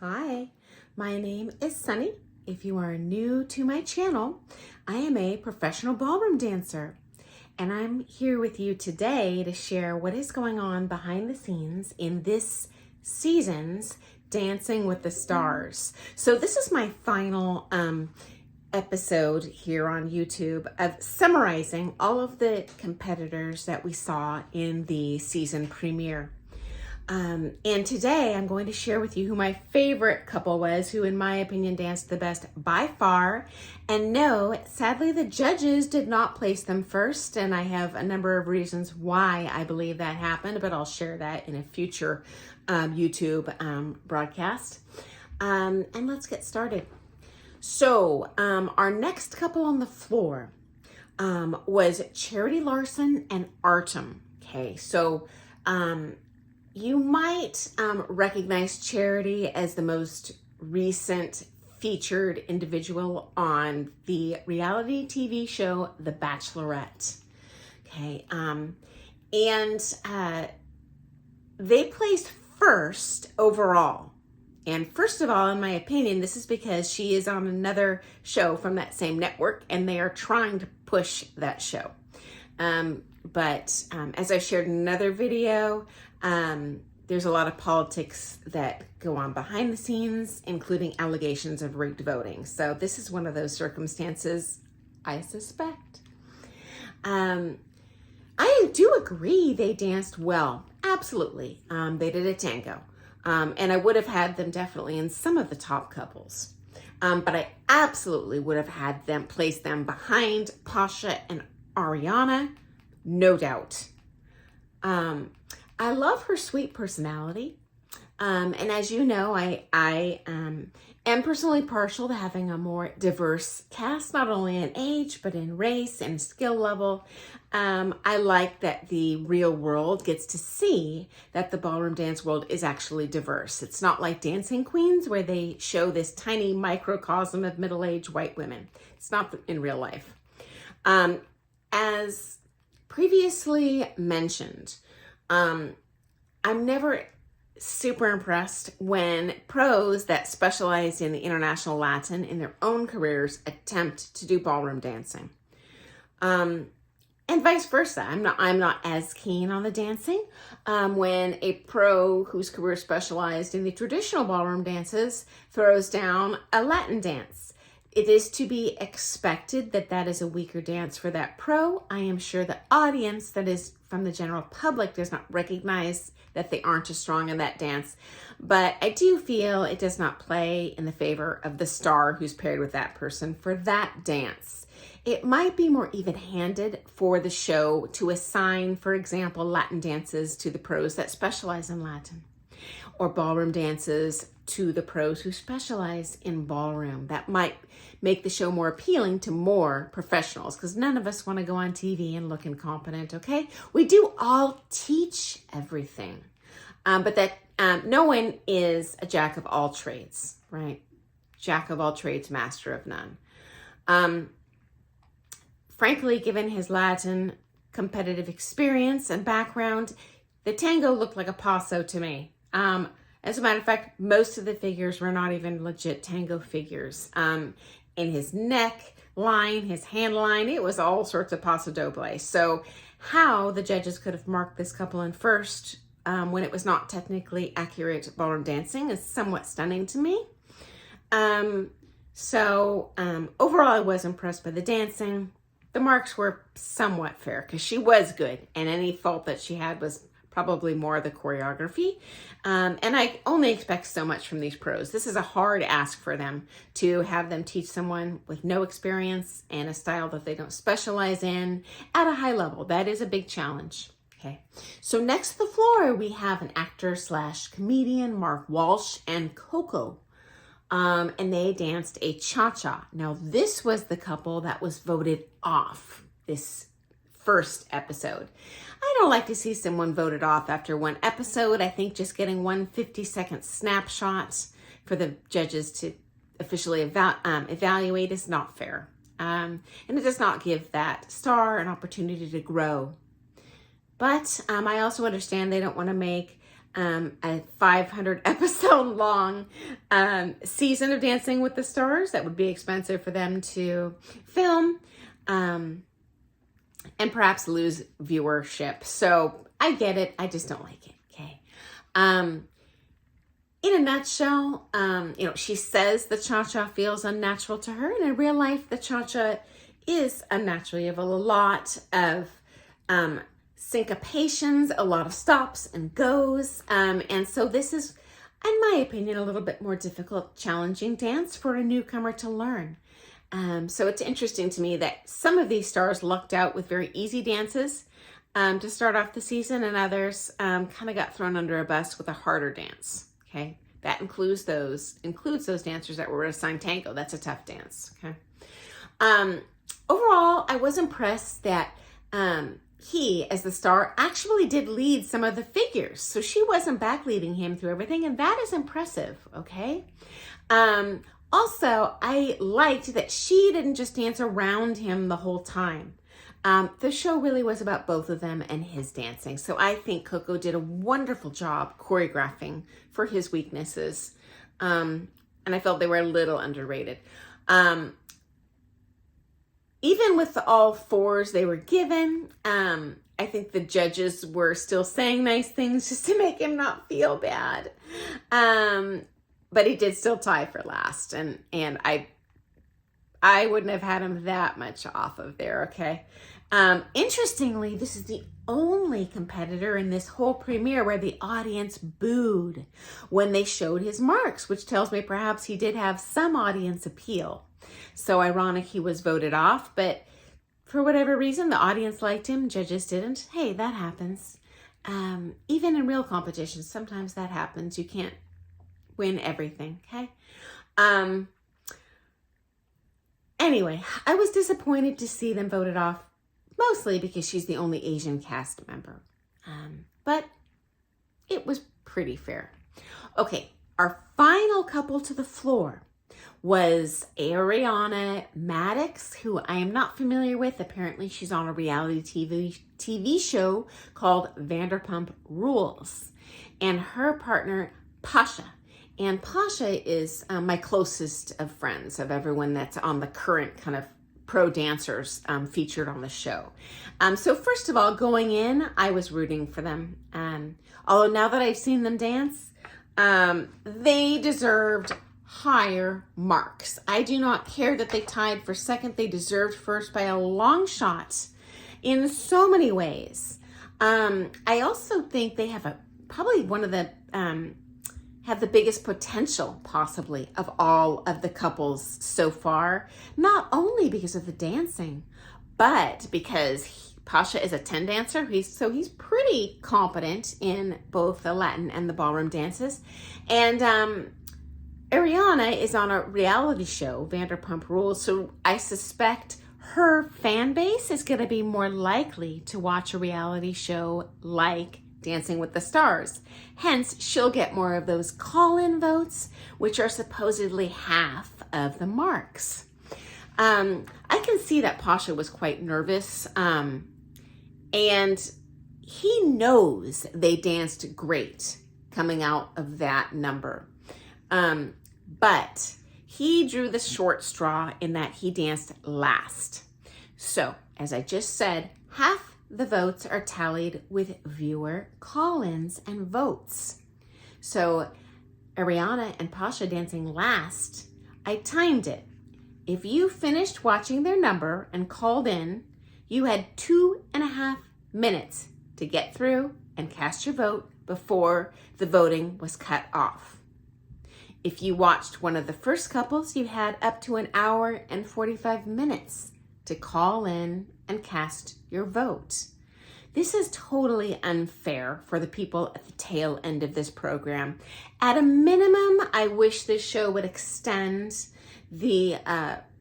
Hi, my name is Sunny. If you are new to my channel, I am a professional ballroom dancer, and I'm here with you today to share what is going on behind the scenes in this season's Dancing with the Stars. So this is my final episode here on YouTube of summarizing all of the competitors that we saw in the season premiere. And today I'm going to share with you who my favorite couple was, who in my opinion danced the best by far. And no, sadly the judges did not place them first, and I have a number of reasons why I believe that happened, but I'll share that in a future YouTube broadcast. And let's get started. So our next couple on the floor was Charity Larson and Artem. Okay, so you might recognize Charity as the most recent featured individual on the reality TV show, The Bachelorette. Okay, and they placed first overall. And first of all, in my opinion, this is because she is on another show from that same network, and they are trying to push that show. But as I shared in another video, there's a lot of politics that go on behind the scenes, including allegations of rigged voting. So this is one of those circumstances, I suspect. I do agree they danced well. Absolutely. They did a tango. And I would have had them definitely in some of the top couples. But I absolutely would have had them place them behind Pasha and Ariana. No doubt. I love her sweet personality. And as you know, I am personally partial to having a more diverse cast, not only in age, but in race and skill level. I like that the real world gets to see that the ballroom dance world is actually diverse. It's not like Dancing Queens, where they show this tiny microcosm of middle-aged white women. It's not in real life. As previously mentioned, I'm never super impressed when pros that specialize in the international Latin in their own careers attempt to do ballroom dancing. And vice versa. I'm not as keen on the dancing when a pro whose career specialized in the traditional ballroom dances throws down a Latin dance. It is to be expected that that is a weaker dance for that pro. I am sure the audience, that is from the general public, does not recognize that they aren't as strong in that dance. But I do feel it does not play in the favor of the star who's paired with that person for that dance. It might be more even-handed for the show to assign, for example, Latin dances to the pros that specialize in Latin, or ballroom dances to the pros who specialize in ballroom. That might make the show more appealing to more professionals, because none of us want to go on TV and look incompetent, okay? We do all teach everything, but that no one is a jack of all trades, right? Jack of all trades, master of none. Frankly, given his Latin competitive experience and background, the tango looked like a paso to me. As a matter of fact, most of the figures were not even legit tango figures. In his neck line, his hand line, it was all sorts of paso doble. So how the judges could have marked this couple in first when it was not technically accurate ballroom dancing is somewhat stunning to me. Overall, I was impressed by the dancing. The marks were somewhat fair because she was good, and any fault that she had was probably more the choreography. And I only expect so much from these pros. This is a hard ask for them, to have them teach someone with no experience and a style that they don't specialize in at a high level. That is a big challenge. Okay, so next to the floor, we have an actor slash comedian, Mark Walsh, and Coco. And they danced a cha-cha. Now, this was the couple that was voted off this first episode. I don't like to see someone voted off after one episode. I think just getting one 50-second snapshot for the judges to officially evaluate is not fair. And it does not give that star an opportunity to grow. But I also understand they don't want to make a 500 episode long season of Dancing with the Stars. That would be expensive for them to film, and perhaps lose viewership. So I get it. I just don't like it. Okay. In a nutshell, she says the cha-cha feels unnatural to her, and in real life, the cha-cha is unnatural. You have a lot of syncopations, a lot of stops and goes, and so this is, in my opinion, a little bit more difficult, challenging dance for a newcomer to learn. So it's interesting to me that some of these stars lucked out with very easy dances to start off the season, and others kind of got thrown under a bus with a harder dance. Okay, that includes those dancers that were assigned tango. That's a tough dance. Okay. Overall, I was impressed that he, as the star, actually did lead some of the figures. So she wasn't back leading him through everything, and that is impressive. Okay. Also, I liked that she didn't just dance around him the whole time. The show really was about both of them and his dancing. So I think Coco did a wonderful job choreographing for his weaknesses. And I felt they were a little underrated. Even with all fours they were given, I think the judges were still saying nice things just to make him not feel bad. But he did still tie for last. And I wouldn't have had him that much off of there, okay? Interestingly, this is the only competitor in this whole premiere where the audience booed when they showed his marks, which tells me perhaps he did have some audience appeal. So ironic he was voted off, but for whatever reason, the audience liked him, judges didn't. Hey, that happens. Even in real competitions, sometimes that happens. You can't win everything, okay? Anyway, I was disappointed to see them voted off, mostly because she's the only Asian cast member. But it was pretty fair. Okay, our final couple to the floor was Ariana Maddox, who I am not familiar with. Apparently, she's on a reality TV show called Vanderpump Rules. And her partner, Pasha. And Pasha is my closest of friends, of everyone that's on the current kind of pro dancers featured on the show. So first of all, going in, I was rooting for them. Although now that I've seen them dance, they deserved higher marks. I do not care that they tied for second. They deserved first by a long shot in so many ways. I also think they have probably one of the have the biggest potential possibly of all of the couples so far, not only because of the dancing, but because Pasha is a 10 dancer. He's pretty competent in both the Latin and the ballroom dances. And Ariana is on a reality show, Vanderpump Rules, so I suspect her fan base is going to be more likely to watch a reality show like Dancing with the Stars. Hence, she'll get more of those call-in votes, which are supposedly half of the marks. I can see that Pasha was quite nervous, and he knows they danced great coming out of that number. But he drew the short straw in that he danced last. So, as I just said, half the votes are tallied with viewer call-ins and votes. So, Ariana and Pasha dancing last, I timed it. If you finished watching their number and called in, you had 2.5 minutes to get through and cast your vote before the voting was cut off. If you watched one of the first couples, you had up to 1 hour and 45 minutes to call in and cast your vote. This is totally unfair for the people at the tail end of this program. At a minimum, I wish this show would extend the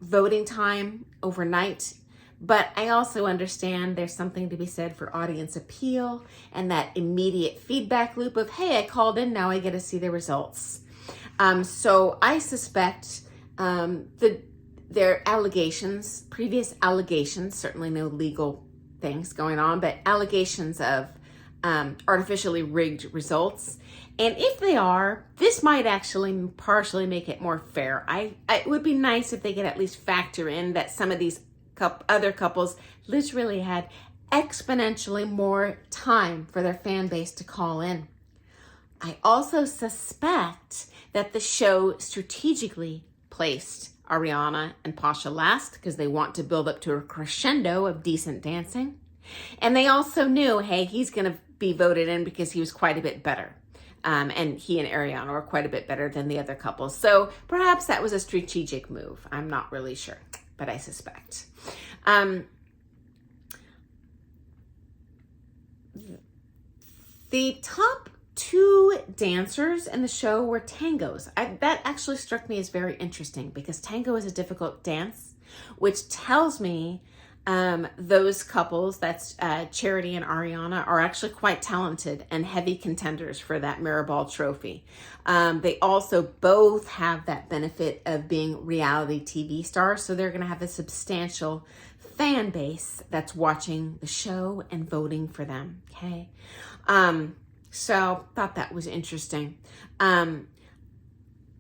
voting time overnight, but I also understand there's something to be said for audience appeal and that immediate feedback loop of, hey, I called in, now I get to see the results. So I suspect their allegations, previous allegations, certainly no legal things going on, but allegations of artificially rigged results. And if they are, this might actually partially make it more fair. It would be nice if they could at least factor in that some of these other couples literally had exponentially more time for their fan base to call in. I also suspect that the show strategically placed Ariana and Pasha last because they want to build up to a crescendo of decent dancing. And they also knew, hey, he's going to be voted in because he was quite a bit better. And he and Ariana were quite a bit better than the other couples. So perhaps that was a strategic move. I'm not really sure, but I suspect. The top 2 dancers in the show were tangos. That actually struck me as very interesting because tango is a difficult dance, which tells me those couples, that's Charity and Ariana, are actually quite talented and heavy contenders for that Mirrorball trophy. They also both have that benefit of being reality TV stars, so they're going to have a substantial fan base that's watching the show and voting for them. Okay, so thought that was interesting.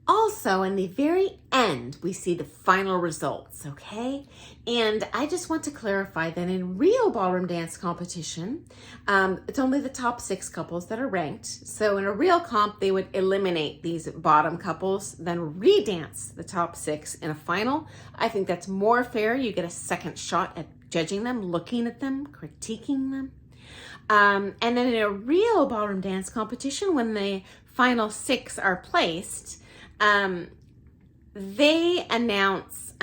Also, in the very end, we see the final results, okay? And I just want to clarify that in real ballroom dance competition, it's only the top 6 couples that are ranked. So in a real comp, they would eliminate these bottom couples, then re-dance the top 6 in a final. I think that's more fair. You get a second shot at judging them, looking at them, critiquing them. And then in a real ballroom dance competition, when the final 6 are placed, they announce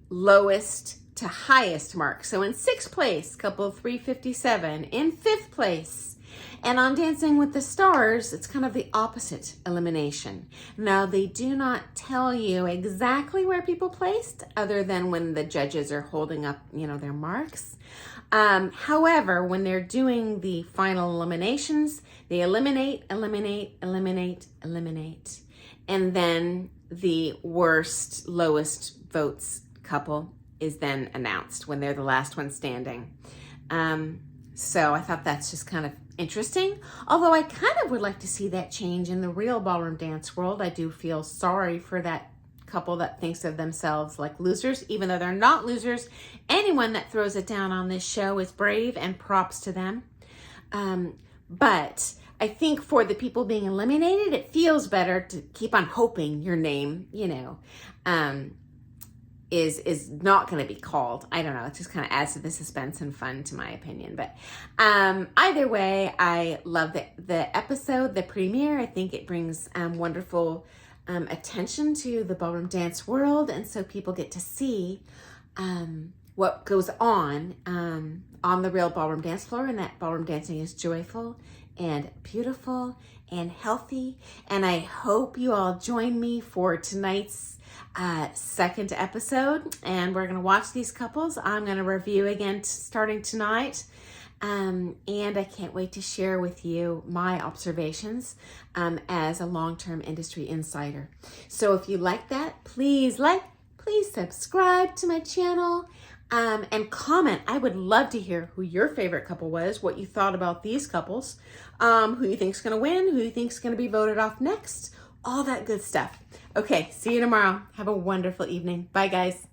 lowest to highest mark. So in 6th place, couple 357. In 5th place, and on Dancing with the Stars, it's kind of the opposite elimination. Now, they do not tell you exactly where people placed, other than when the judges are holding up, their marks. However, when they're doing the final eliminations, they eliminate. And then the worst, lowest votes couple is then announced when they're the last one standing. So I thought that's just kind of interesting. Although I kind of would like to see that change in the real ballroom dance world. I do feel sorry for that couple that thinks of themselves like losers, even though they're not losers. Anyone that throws it down on this show is brave, and props to them. But I think for the people being eliminated, it feels better to keep on hoping your name, is not going to be called. I don't know. It just kind of adds to the suspense and fun, to my opinion. But either way, I love the episode, the premiere. I think it brings wonderful attention to the ballroom dance world, and so people get to see what goes on the real ballroom dance floor, and that ballroom dancing is joyful and beautiful and healthy. And I hope you all join me for tonight's second episode, and we're going to watch these couples. I'm going to review again starting tonight, and I can't wait to share with you my observations as a long-term industry insider. So if you like that, please subscribe to my channel. And comment. I would love to hear who your favorite couple was, what you thought about these couples, who you think's going to win, who you think's going to be voted off next, all that good stuff. Okay, see you tomorrow. Have a wonderful evening. Bye, guys.